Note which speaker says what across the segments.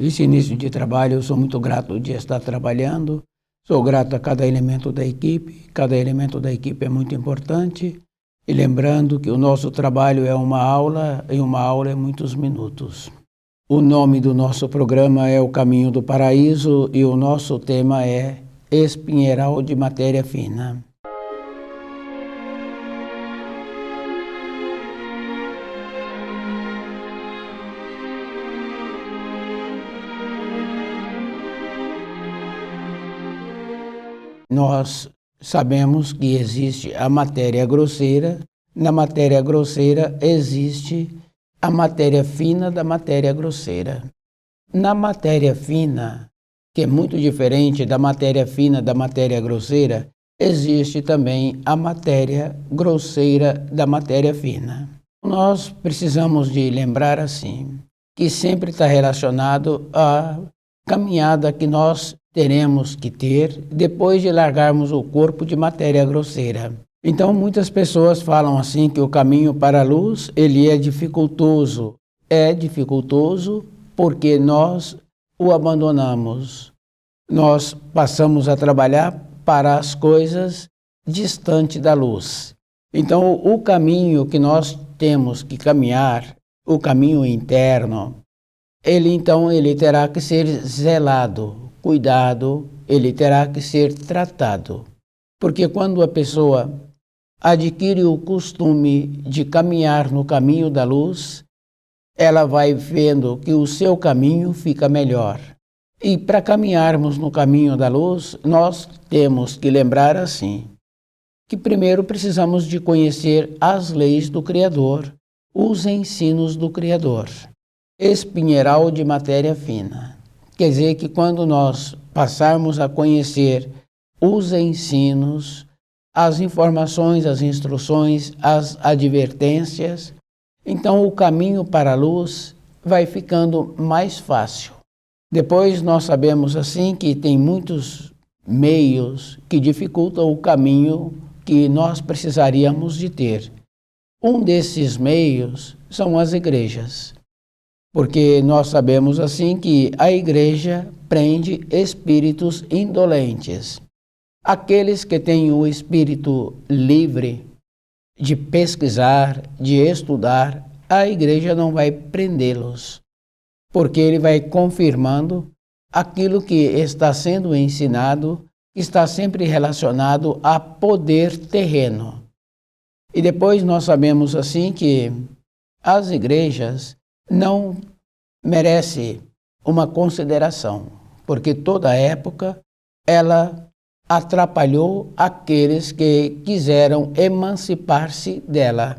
Speaker 1: esse início de trabalho, eu sou muito grato de estar trabalhando, sou grato a cada elemento da equipe, cada elemento da equipe é muito importante, e lembrando que o nosso trabalho é uma aula, e uma aula é muitos minutos. O nome do nosso programa é O Caminho do Paraíso, e o nosso tema é Espinheiral de Matéria Fina. Nós sabemos que existe a matéria grosseira, na matéria grosseira existe a matéria fina da matéria grosseira. Na matéria fina, que é muito diferente da matéria fina da matéria grosseira, existe também a matéria grosseira da matéria fina. Nós precisamos de lembrar assim, que sempre está relacionado à caminhada que nós teremos que ter depois de largarmos o corpo de matéria grosseira. Então muitas pessoas falam assim que o caminho para a luz, ele é dificultoso. É dificultoso porque nós o abandonamos. Nós passamos a trabalhar para as coisas distantes da luz. Então o caminho que nós temos que caminhar, o caminho interno, ele terá que ser zelado, cuidado, ele terá que ser tratado. Porque quando a pessoa adquire o costume de caminhar no caminho da luz, ela vai vendo que o seu caminho fica melhor. E para caminharmos no caminho da luz, nós temos que lembrar assim, que primeiro precisamos de conhecer as leis do Criador, os ensinos do Criador. Espinheiral de matéria fina. Quer dizer que quando nós passarmos a conhecer os ensinos, as informações, as instruções, as advertências, então o caminho para a luz vai ficando mais fácil. Depois nós sabemos assim que tem muitos meios que dificultam o caminho que nós precisaríamos de ter. Um desses meios são as igrejas. Porque nós sabemos assim que a igreja prende espíritos indolentes. Aqueles que têm o espírito livre de pesquisar, de estudar, a igreja não vai prendê-los. Porque ele vai confirmando aquilo que está sendo ensinado, está sempre relacionado a poder terreno. E depois nós sabemos assim que as igrejas não merece uma consideração, porque toda época ela atrapalhou aqueles que quiseram emancipar-se dela,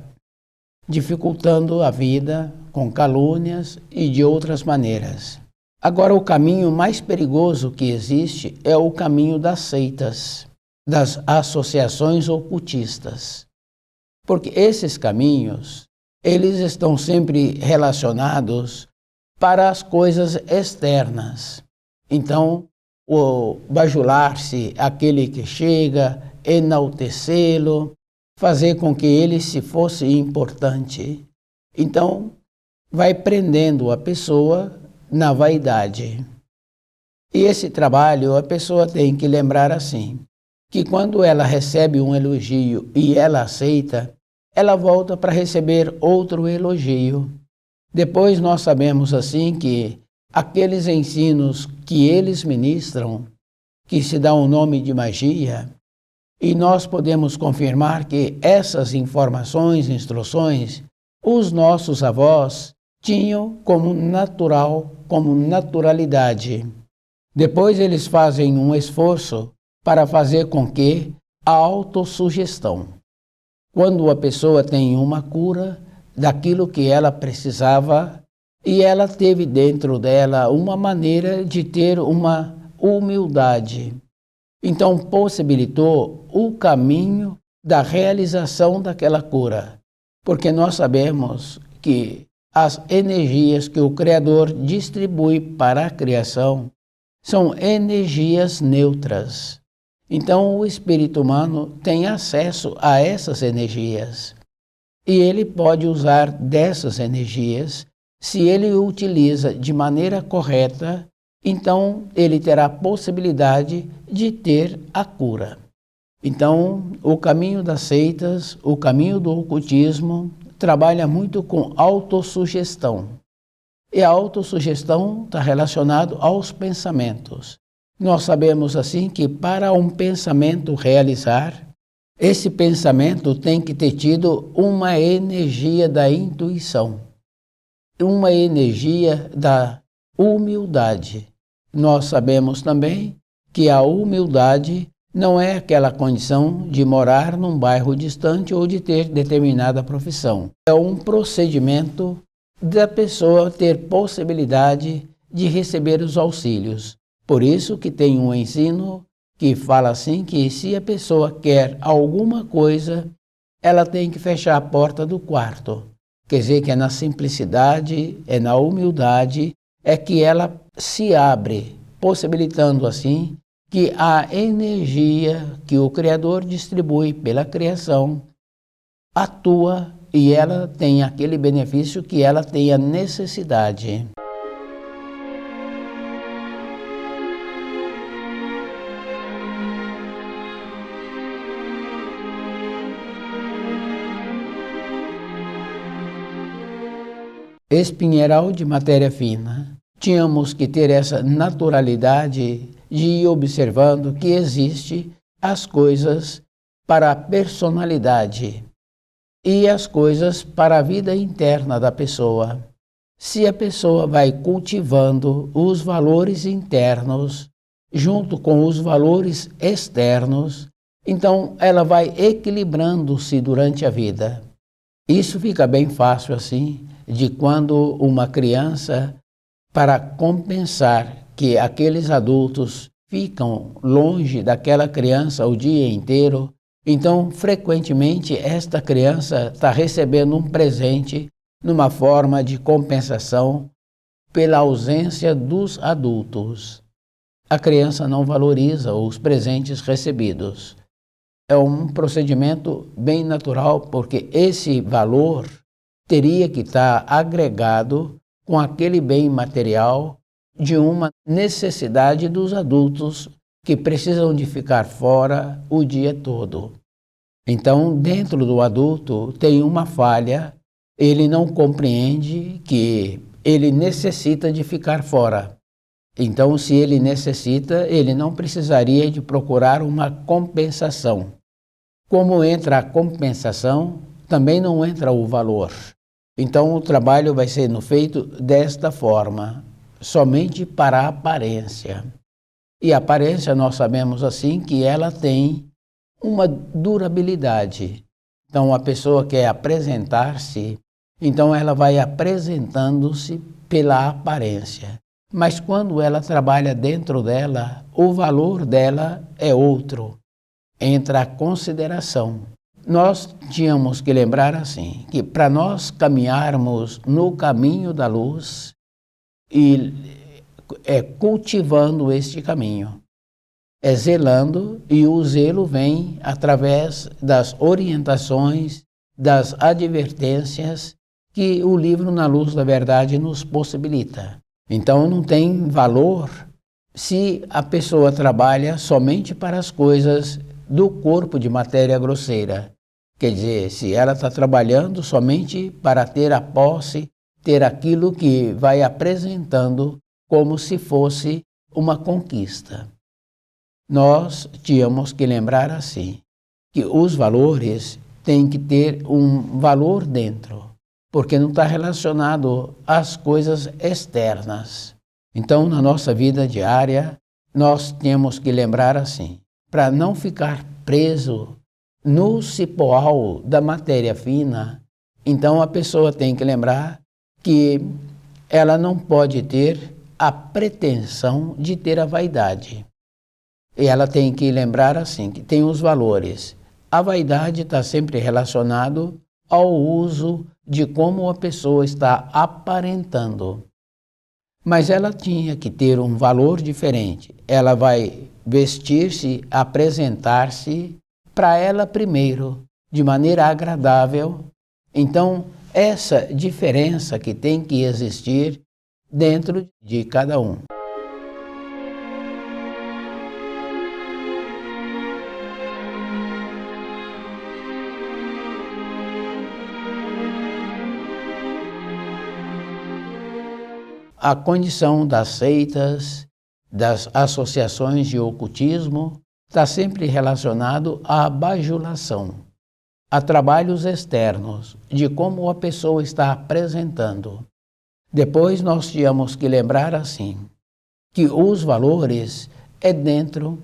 Speaker 1: dificultando a vida com calúnias e de outras maneiras. Agora, o caminho mais perigoso que existe é o caminho das seitas, das associações ocultistas, porque esses caminhos eles estão sempre relacionados para as coisas externas. Então, o bajular-se, aquele que chega, enaltecê-lo, fazer com que ele se fosse importante. Então, vai prendendo a pessoa na vaidade. E esse trabalho, a pessoa tem que lembrar assim, que quando ela recebe um elogio e ela aceita, ela volta para receber outro elogio. Depois nós sabemos assim que aqueles ensinos que eles ministram, que se dá o nome de magia, e nós podemos confirmar que essas informações, instruções, os nossos avós tinham como natural, como naturalidade. Depois eles fazem um esforço para fazer com que a autossugestão. Quando a pessoa tem uma cura daquilo que ela precisava e ela teve dentro dela uma maneira de ter uma humildade. Então possibilitou o caminho da realização daquela cura. Porque nós sabemos que as energias que o Criador distribui para a criação são energias neutras. Então o espírito humano tem acesso a essas energias e ele pode usar dessas energias Se ele o utiliza de maneira correta, então ele terá a possibilidade de ter a cura. Então, o caminho das seitas, o caminho do ocultismo, trabalha muito com autossugestão. E a autossugestão está relacionada aos pensamentos. Nós sabemos assim que para um pensamento realizar, esse pensamento tem que ter tido uma energia da intuição, uma energia da humildade. Nós sabemos também que a humildade não é aquela condição de morar num bairro distante ou de ter determinada profissão. É um procedimento da pessoa ter possibilidade de receber os auxílios. Por isso que tem um ensino que fala assim que se a pessoa quer alguma coisa, ela tem que fechar a porta do quarto. Quer dizer que é na simplicidade, é na humildade, é que ela se abre, possibilitando assim que a energia que o Criador distribui pela criação atua e ela tem aquele benefício que ela tem a necessidade. Espinheiral de matéria fina. Tínhamos que ter essa naturalidade de ir observando que existe as coisas para a personalidade e as coisas para a vida interna da pessoa. Se a pessoa vai cultivando os valores internos junto com os valores externos, então ela vai equilibrando-se durante a vida. Isso fica bem fácil assim, de quando uma criança, para compensar que aqueles adultos ficam longe daquela criança o dia inteiro, então frequentemente esta criança está recebendo um presente numa forma de compensação pela ausência dos adultos. A criança não valoriza os presentes recebidos. É um procedimento bem natural, porque esse valor teria que estar agregado com aquele bem material de uma necessidade dos adultos que precisam de ficar fora o dia todo. Então, dentro do adulto tem uma falha, ele não compreende que ele necessita de ficar fora. Então, se ele necessita, ele não precisaria de procurar uma compensação. Como entra a compensação, também não entra o valor. Então, o trabalho vai sendo feito desta forma, somente para a aparência. E a aparência, nós sabemos assim, que ela tem uma durabilidade. Então, a pessoa quer apresentar-se, então ela vai apresentando-se pela aparência. Mas quando ela trabalha dentro dela, o valor dela é outro. Entra a consideração. Nós tínhamos que lembrar assim, que para nós caminharmos no caminho da luz e cultivando este caminho, zelando, e o zelo vem através das orientações, das advertências que o livro Na Luz da Verdade nos possibilita. Então não tem valor se a pessoa trabalha somente para as coisas do corpo de matéria grosseira. Quer dizer, se ela está trabalhando somente para ter a posse, ter aquilo que vai apresentando como se fosse uma conquista. Nós tínhamos que lembrar assim, que os valores têm que ter um valor dentro, porque não está relacionado às coisas externas. Então, na nossa vida diária, nós temos que lembrar assim, para não ficar preso no cipoal da matéria fina, então a pessoa tem que lembrar que ela não pode ter a pretensão de ter a vaidade. E ela tem que lembrar assim, que tem os valores. A vaidade está sempre relacionado ao uso de como a pessoa está aparentando. Mas ela tinha que ter um valor diferente. Ela vai vestir-se, apresentar-se para ela primeiro, de maneira agradável. Então, essa diferença que tem que existir dentro de cada um. A condição das seitas, das associações de ocultismo, está sempre relacionado à bajulação, a trabalhos externos, de como a pessoa está apresentando. Depois nós tínhamos que lembrar assim, que os valores é dentro.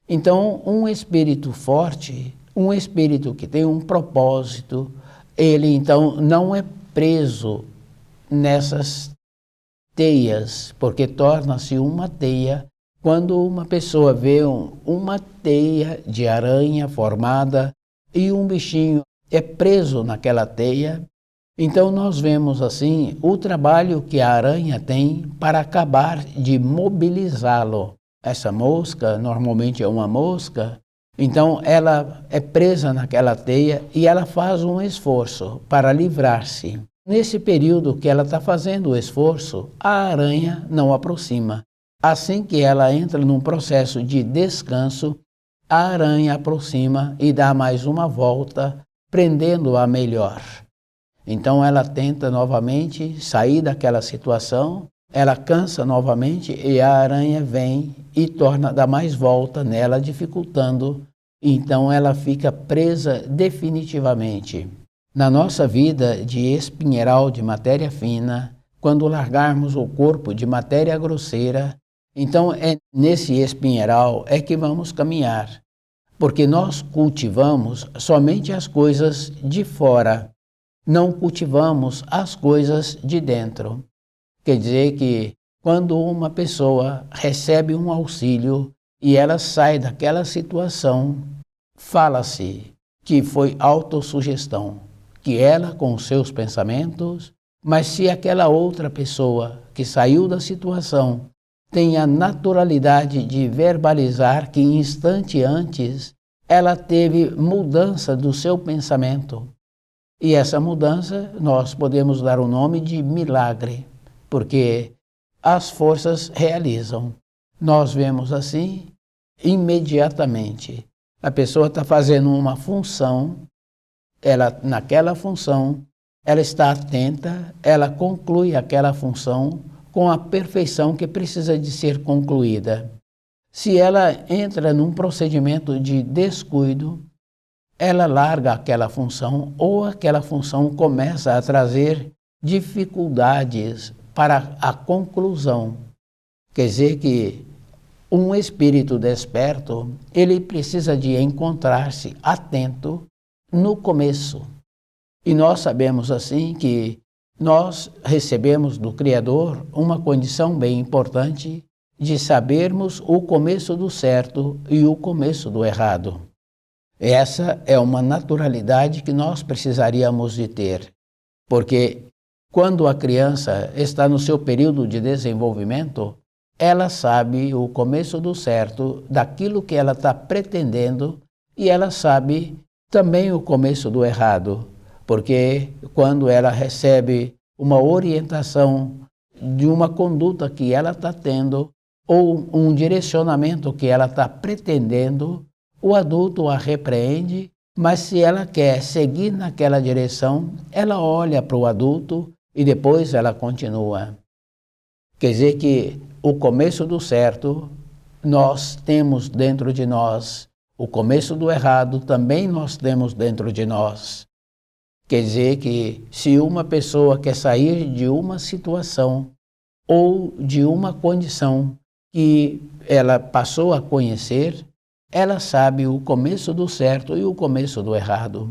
Speaker 1: Então, um espírito forte, um espírito que tem um propósito, ele então não é preso nessas teias, porque torna-se uma teia quando uma pessoa vê uma teia de aranha formada e um bichinho é preso naquela teia. Então nós vemos assim o trabalho que a aranha tem para acabar de mobilizá-lo. Essa mosca, normalmente é uma mosca, então ela é presa naquela teia e ela faz um esforço para livrar-se. Nesse período que ela está fazendo o esforço, a aranha não aproxima. Assim que ela entra num processo de descanso, a aranha aproxima e dá mais uma volta, prendendo-a melhor. Então ela tenta novamente sair daquela situação, ela cansa novamente e a aranha vem e dá mais volta nela, dificultando. Então ela fica presa definitivamente. Na nossa vida de espinheiral de matéria fina, quando largarmos o corpo de matéria grosseira, então é nesse espinheiral é que vamos caminhar, porque nós cultivamos somente as coisas de fora, não cultivamos as coisas de dentro. Quer dizer que quando uma pessoa recebe um auxílio e ela sai daquela situação, fala-se que foi autossugestão, que ela com os seus pensamentos, mas se aquela outra pessoa que saiu da situação tem a naturalidade de verbalizar que instante antes ela teve mudança do seu pensamento. E essa mudança nós podemos dar o nome de milagre, porque as forças realizam. Nós vemos assim imediatamente. A pessoa está fazendo uma função, naquela função, ela está atenta, ela conclui aquela função com a perfeição que precisa de ser concluída. Se ela entra num procedimento de descuido, ela larga aquela função ou aquela função começa a trazer dificuldades para a conclusão. Quer dizer que um espírito desperto, ele precisa de encontrar-se atento no começo. E nós sabemos assim que nós recebemos do Criador uma condição bem importante de sabermos o começo do certo e o começo do errado. Essa é uma naturalidade que nós precisaríamos de ter, porque quando a criança está no seu período de desenvolvimento, ela sabe o começo do certo daquilo que ela está pretendendo e ela sabe também o começo do errado, porque quando ela recebe uma orientação de uma conduta que ela está tendo ou um direcionamento que ela está pretendendo, o adulto a repreende, mas se ela quer seguir naquela direção, ela olha para o adulto e depois ela continua. Quer dizer que o começo do certo nós temos dentro de nós, o começo do errado também nós temos dentro de nós. Quer dizer que se uma pessoa quer sair de uma situação ou de uma condição que ela passou a conhecer, ela sabe o começo do certo e o começo do errado.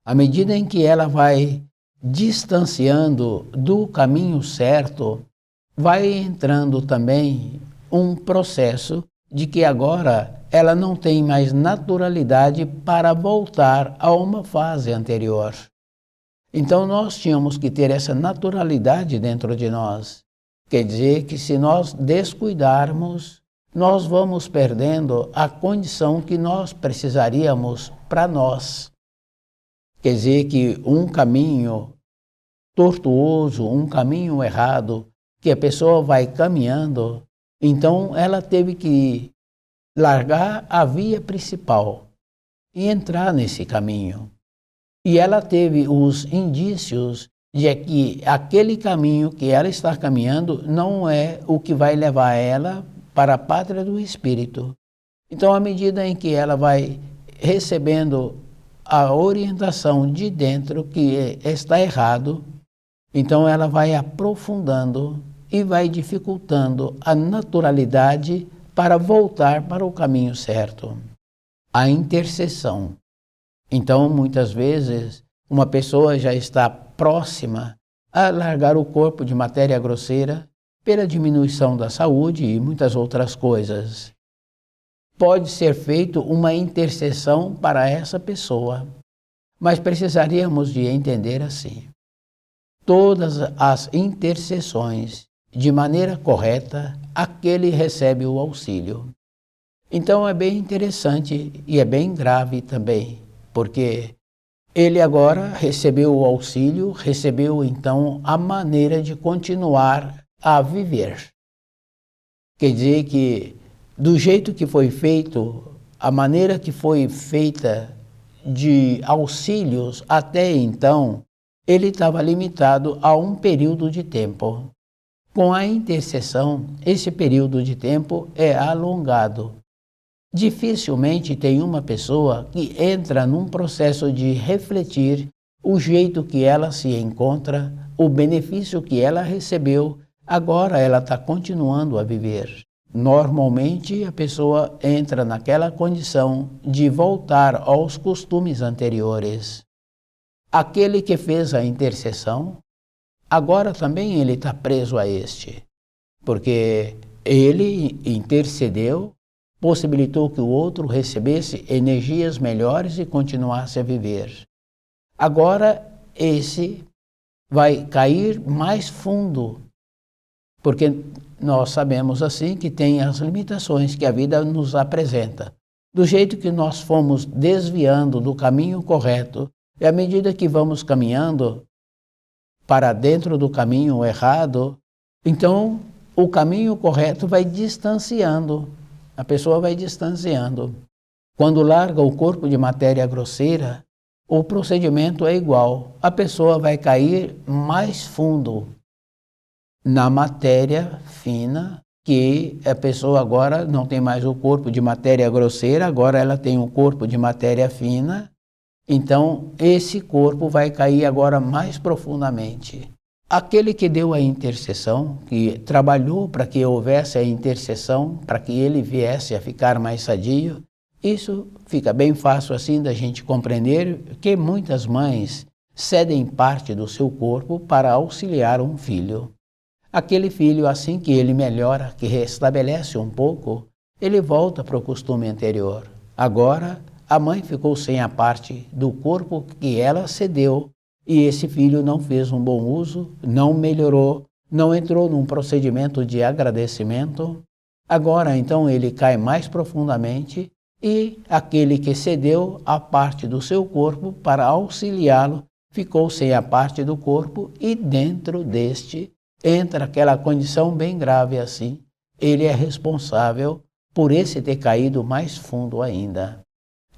Speaker 1: À medida em que ela vai distanciando do caminho certo, vai entrando também um processo de que agora ela não tem mais naturalidade para voltar a uma fase anterior. Então nós tínhamos que ter essa naturalidade dentro de nós. Quer dizer que se nós descuidarmos, nós vamos perdendo a condição que nós precisaríamos para nós. Quer dizer que um caminho tortuoso, um caminho errado, que a pessoa vai caminhando, então ela teve que largar a via principal e entrar nesse caminho. E ela teve os indícios de que aquele caminho que ela está caminhando não é o que vai levar ela para a pátria do Espírito. Então, à medida em que ela vai recebendo a orientação de dentro que está errado, então ela vai aprofundando e vai dificultando a naturalidade para voltar para o caminho certo. A intercessão. Então, muitas vezes, uma pessoa já está próxima a largar o corpo de matéria grosseira pela diminuição da saúde e muitas outras coisas. Pode ser feito uma intercessão para essa pessoa, mas precisaríamos de entender assim. Todas as intercessões, de maneira correta, aquele recebe o auxílio. Então é bem interessante e é bem grave também, porque ele agora recebeu o auxílio, recebeu então a maneira de continuar a viver. Quer dizer que do jeito que foi feito, a maneira que foi feita de auxílios até então, ele estava limitado a um período de tempo. Com a intercessão, esse período de tempo é alongado. Dificilmente tem uma pessoa que entra num processo de refletir o jeito que ela se encontra, o benefício que ela recebeu, agora ela está continuando a viver. Normalmente a pessoa entra naquela condição de voltar aos costumes anteriores. Aquele que fez a intercessão, agora também ele está preso a este, porque ele intercedeu, possibilitou que o outro recebesse energias melhores e continuasse a viver. Agora esse vai cair mais fundo, porque nós sabemos assim que tem as limitações que a vida nos apresenta. Do jeito que nós fomos desviando do caminho correto, e à medida que vamos caminhando para dentro do caminho errado, então o caminho correto vai distanciando, a pessoa vai distanciando. Quando larga o corpo de matéria grosseira, o procedimento é igual, a pessoa vai cair mais fundo na matéria fina, que a pessoa agora não tem mais o corpo de matéria grosseira, agora ela tem o corpo de matéria fina, então esse corpo vai cair agora mais profundamente. Aquele que deu a intercessão, que trabalhou para que houvesse a intercessão, para que ele viesse a ficar mais sadio, isso fica bem fácil assim da gente compreender que muitas mães cedem parte do seu corpo para auxiliar um filho. Aquele filho, assim que ele melhora, que restabelece um pouco, ele volta para o costume anterior. Agora, a mãe ficou sem a parte do corpo que ela cedeu e esse filho não fez um bom uso, não melhorou, não entrou num procedimento de agradecimento. Agora, então, ele cai mais profundamente e aquele que cedeu a parte do seu corpo para auxiliá-lo ficou sem a parte do corpo e dentro deste entra aquela condição bem grave assim. Ele é responsável por esse ter caído mais fundo ainda.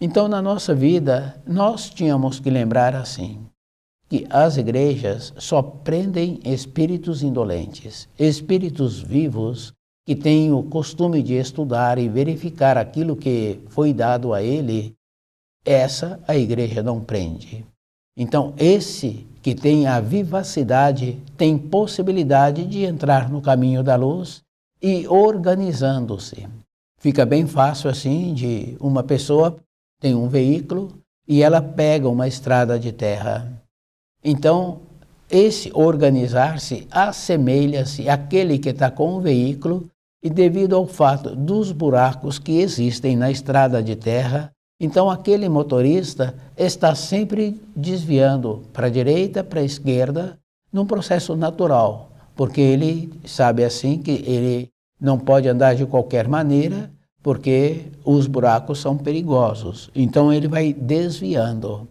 Speaker 1: Então, na nossa vida, nós tínhamos que lembrar assim, que as igrejas só prendem espíritos indolentes, espíritos vivos que têm o costume de estudar e verificar aquilo que foi dado a ele, essa a igreja não prende. Então, esse que tem a vivacidade tem possibilidade de entrar no caminho da luz e organizando-se. Fica bem fácil assim de uma pessoa tem um veículo e ela pega uma estrada de terra. Então, esse organizar-se assemelha-se àquele que está com o veículo e devido ao fato dos buracos que existem na estrada de terra, então aquele motorista está sempre desviando para a direita, para a esquerda, num processo natural, porque ele sabe assim que ele não pode andar de qualquer maneira, porque os buracos são perigosos. Então ele vai desviando.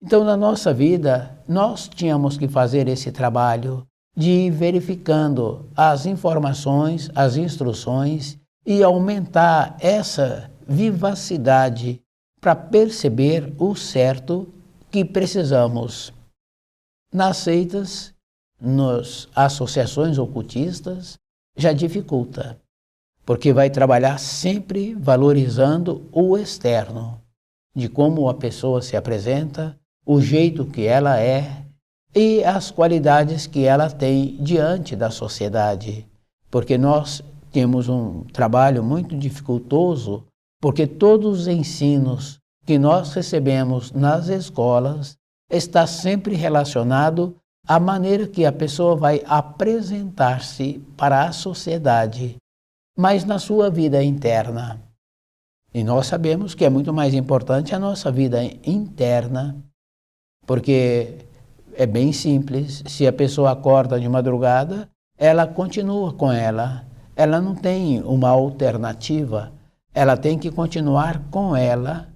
Speaker 1: Então, na nossa vida, nós tínhamos que fazer esse trabalho de ir verificando as informações, as instruções e aumentar essa vivacidade para perceber o certo que precisamos. Nas seitas, nas associações ocultistas, já dificulta, porque vai trabalhar sempre valorizando o externo, de como a pessoa se apresenta, o jeito que ela é e as qualidades que ela tem diante da sociedade. Porque nós temos um trabalho muito dificultoso, porque todos os ensinos que nós recebemos nas escolas está sempre relacionado à maneira que a pessoa vai apresentar-se para a sociedade, mas na sua vida interna. E nós sabemos que é muito mais importante a nossa vida interna, porque é bem simples. Se a pessoa acorda de madrugada, ela continua com ela. Ela não tem uma alternativa, ela tem que continuar com ela.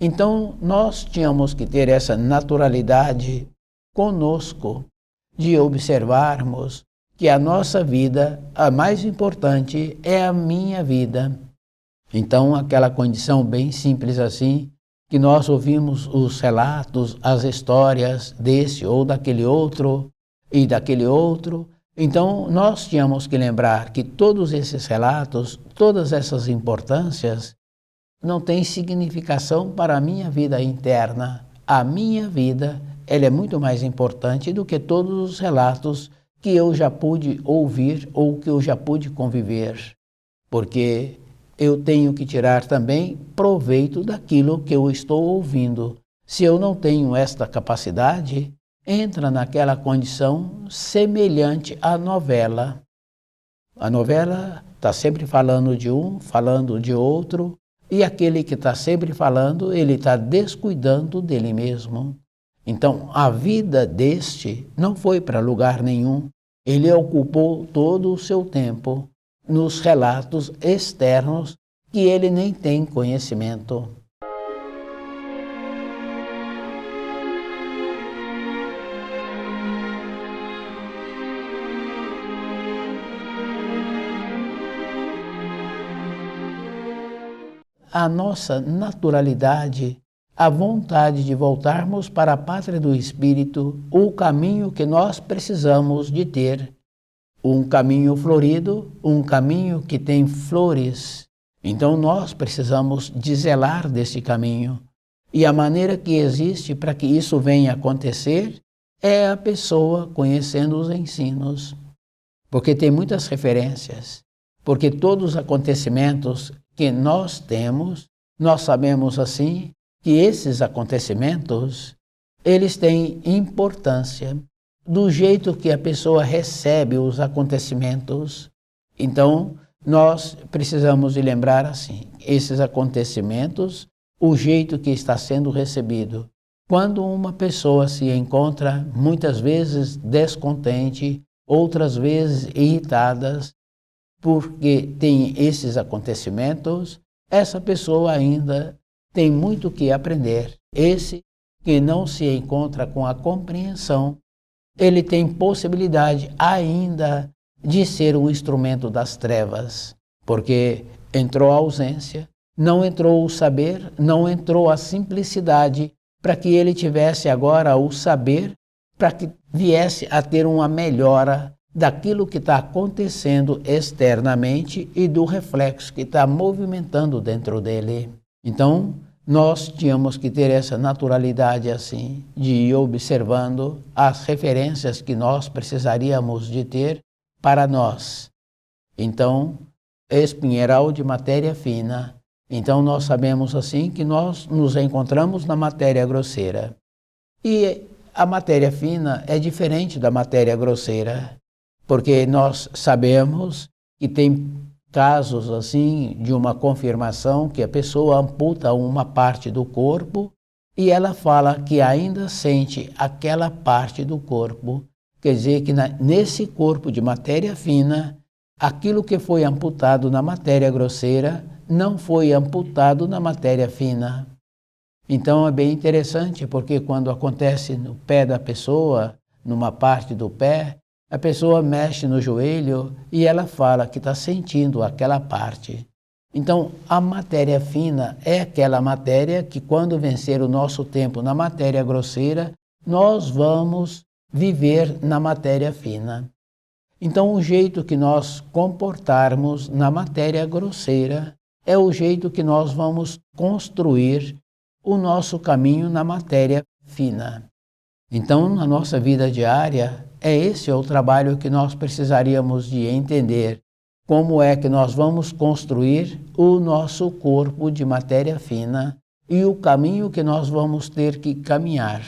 Speaker 1: Então, nós tínhamos que ter essa naturalidade conosco, de observarmos que a nossa vida, a mais importante, é a minha vida. Então, aquela condição bem simples assim, que nós ouvimos os relatos, as histórias desse ou daquele outro e daquele outro. Então, nós tínhamos que lembrar que todos esses relatos, todas essas importâncias, não têm significação para a minha vida interna. A minha vida, ela é muito mais importante do que todos os relatos que eu já pude ouvir ou que eu já pude conviver. Porque eu tenho que tirar também proveito daquilo que eu estou ouvindo. Se eu não tenho esta capacidade, entra naquela condição semelhante à novela. A novela está sempre falando de um, falando de outro, e aquele que está sempre falando, ele está descuidando dele mesmo. Então, a vida deste não foi para lugar nenhum. Ele ocupou todo o seu tempo nos relatos externos que ele nem tem conhecimento. A nossa naturalidade, a vontade de voltarmos para a pátria do Espírito, o caminho que nós precisamos de ter. Um caminho florido, um caminho que tem flores. Então nós precisamos de zelar desse caminho. E a maneira que existe para que isso venha acontecer é a pessoa conhecendo os ensinos. Porque tem muitas referências. Porque todos os acontecimentos que nós temos, nós sabemos assim que esses acontecimentos, eles têm importância do jeito que a pessoa recebe os acontecimentos. Então, nós precisamos de lembrar assim, esses acontecimentos, o jeito que está sendo recebido. Quando uma pessoa se encontra muitas vezes descontente, outras vezes irritadas, porque tem esses acontecimentos, essa pessoa ainda tem muito que aprender. Esse que não se encontra com a compreensão, ele tem possibilidade ainda de ser um instrumento das trevas, porque entrou a ausência, não entrou o saber, não entrou a simplicidade, para que ele tivesse agora o saber, para que viesse a ter uma melhora daquilo que está acontecendo externamente e do reflexo que está movimentando dentro dele. Então, nós tínhamos que ter essa naturalidade assim, de ir observando as referências que nós precisaríamos de ter para nós. Então, espinheiral de matéria fina. Então, nós sabemos assim que nós nos encontramos na matéria grosseira. E a matéria fina é diferente da matéria grosseira, porque nós sabemos que tem casos assim de uma confirmação que a pessoa amputa uma parte do corpo e ela fala que ainda sente aquela parte do corpo. Quer dizer que nesse corpo de matéria fina, aquilo que foi amputado na matéria grosseira não foi amputado na matéria fina. Então é bem interessante, porque quando acontece no pé da pessoa, numa parte do pé, a pessoa mexe no joelho e ela fala que está sentindo aquela parte. Então, a matéria fina é aquela matéria que, quando vencer o nosso tempo na matéria grosseira, nós vamos viver na matéria fina. Então, o jeito que nós comportarmos na matéria grosseira é o jeito que nós vamos construir o nosso caminho na matéria fina. Então, na nossa vida diária, esse é o trabalho que nós precisaríamos de entender. Como é que nós vamos construir o nosso corpo de matéria fina e o caminho que nós vamos ter que caminhar.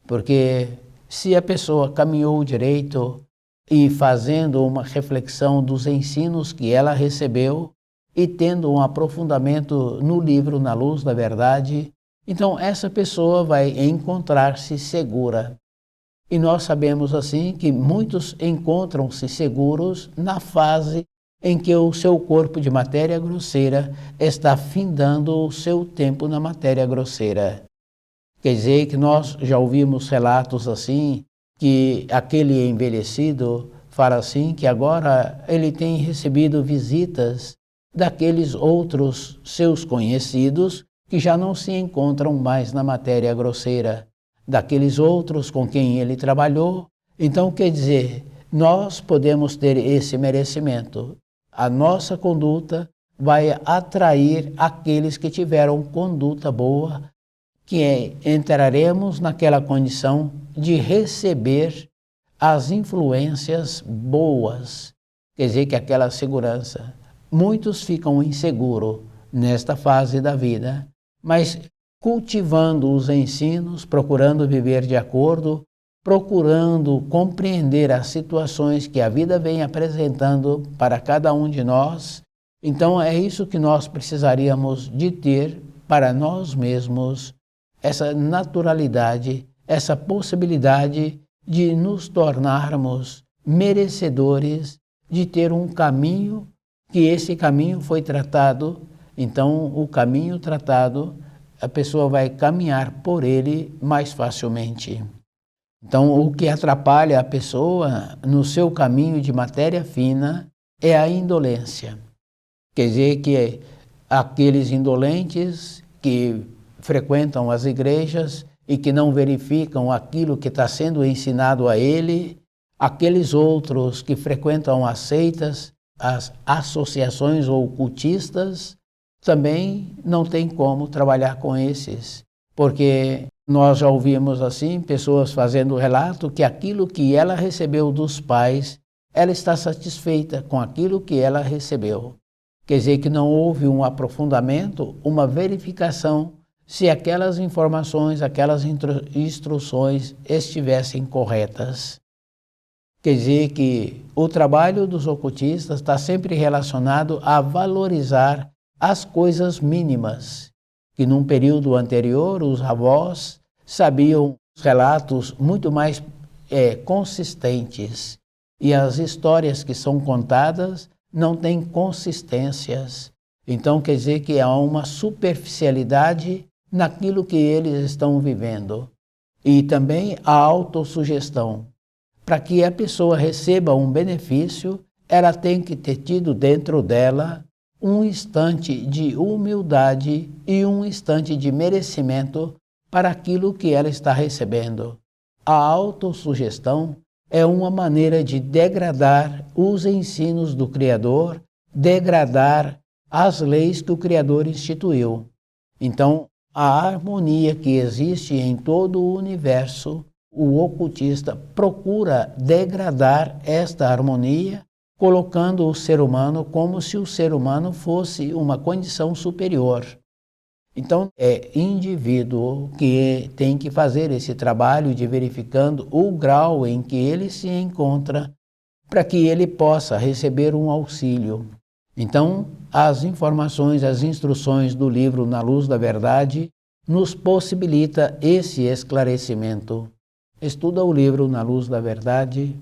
Speaker 1: Porque se a pessoa caminhou direito e fazendo uma reflexão dos ensinos que ela recebeu e tendo um aprofundamento no livro Na Luz da Verdade, então essa pessoa vai encontrar-se segura. E nós sabemos assim que muitos encontram-se seguros na fase em que o seu corpo de matéria grosseira está findando o seu tempo na matéria grosseira. Quer dizer que nós já ouvimos relatos assim, que aquele envelhecido fala assim, que agora ele tem recebido visitas daqueles outros seus conhecidos que já não se encontram mais na matéria grosseira, daqueles outros com quem ele trabalhou. Então, quer dizer, nós podemos ter esse merecimento. A nossa conduta vai atrair aqueles que tiveram conduta boa, que entraremos naquela condição de receber as influências boas, quer dizer que aquela segurança. Muitos ficam inseguros nesta fase da vida, mas cultivando os ensinos, procurando viver de acordo, procurando compreender as situações que a vida vem apresentando para cada um de nós. Então é isso que nós precisaríamos de ter para nós mesmos, essa naturalidade, essa possibilidade de nos tornarmos merecedores de ter um caminho, que esse caminho foi tratado. Então o caminho tratado, a pessoa vai caminhar por ele mais facilmente. Então, o que atrapalha a pessoa no seu caminho de matéria fina é a indolência. Quer dizer que aqueles indolentes que frequentam as igrejas e que não verificam aquilo que está sendo ensinado a ele, aqueles outros que frequentam as seitas, as associações ocultistas, também não tem como trabalhar com esses, porque nós já ouvimos assim, pessoas fazendo relato que aquilo que ela recebeu dos pais, ela está satisfeita com aquilo que ela recebeu. Quer dizer que não houve um aprofundamento, uma verificação se aquelas informações, aquelas instruções estivessem corretas. Quer dizer que o trabalho dos ocultistas está sempre relacionado a valorizar as coisas mínimas, que num período anterior os avós sabiam relatos muito mais consistentes, e as histórias que são contadas não têm consistências. Então quer dizer que há uma superficialidade naquilo que eles estão vivendo. E também a autossugestão. Para que a pessoa receba um benefício, ela tem que ter tido dentro dela um instante de humildade e um instante de merecimento para aquilo que ela está recebendo. A autossugestão é uma maneira de degradar os ensinos do Criador, degradar as leis que o Criador instituiu. Então, a harmonia que existe em todo o universo, o ocultista procura degradar esta harmonia, colocando o ser humano como se o ser humano fosse uma condição superior. Então, é indivíduo que tem que fazer esse trabalho de verificando o grau em que ele se encontra para que ele possa receber um auxílio. Então, as informações, as instruções do livro Na Luz da Verdade nos possibilita esse esclarecimento. Estuda o livro Na Luz da Verdade,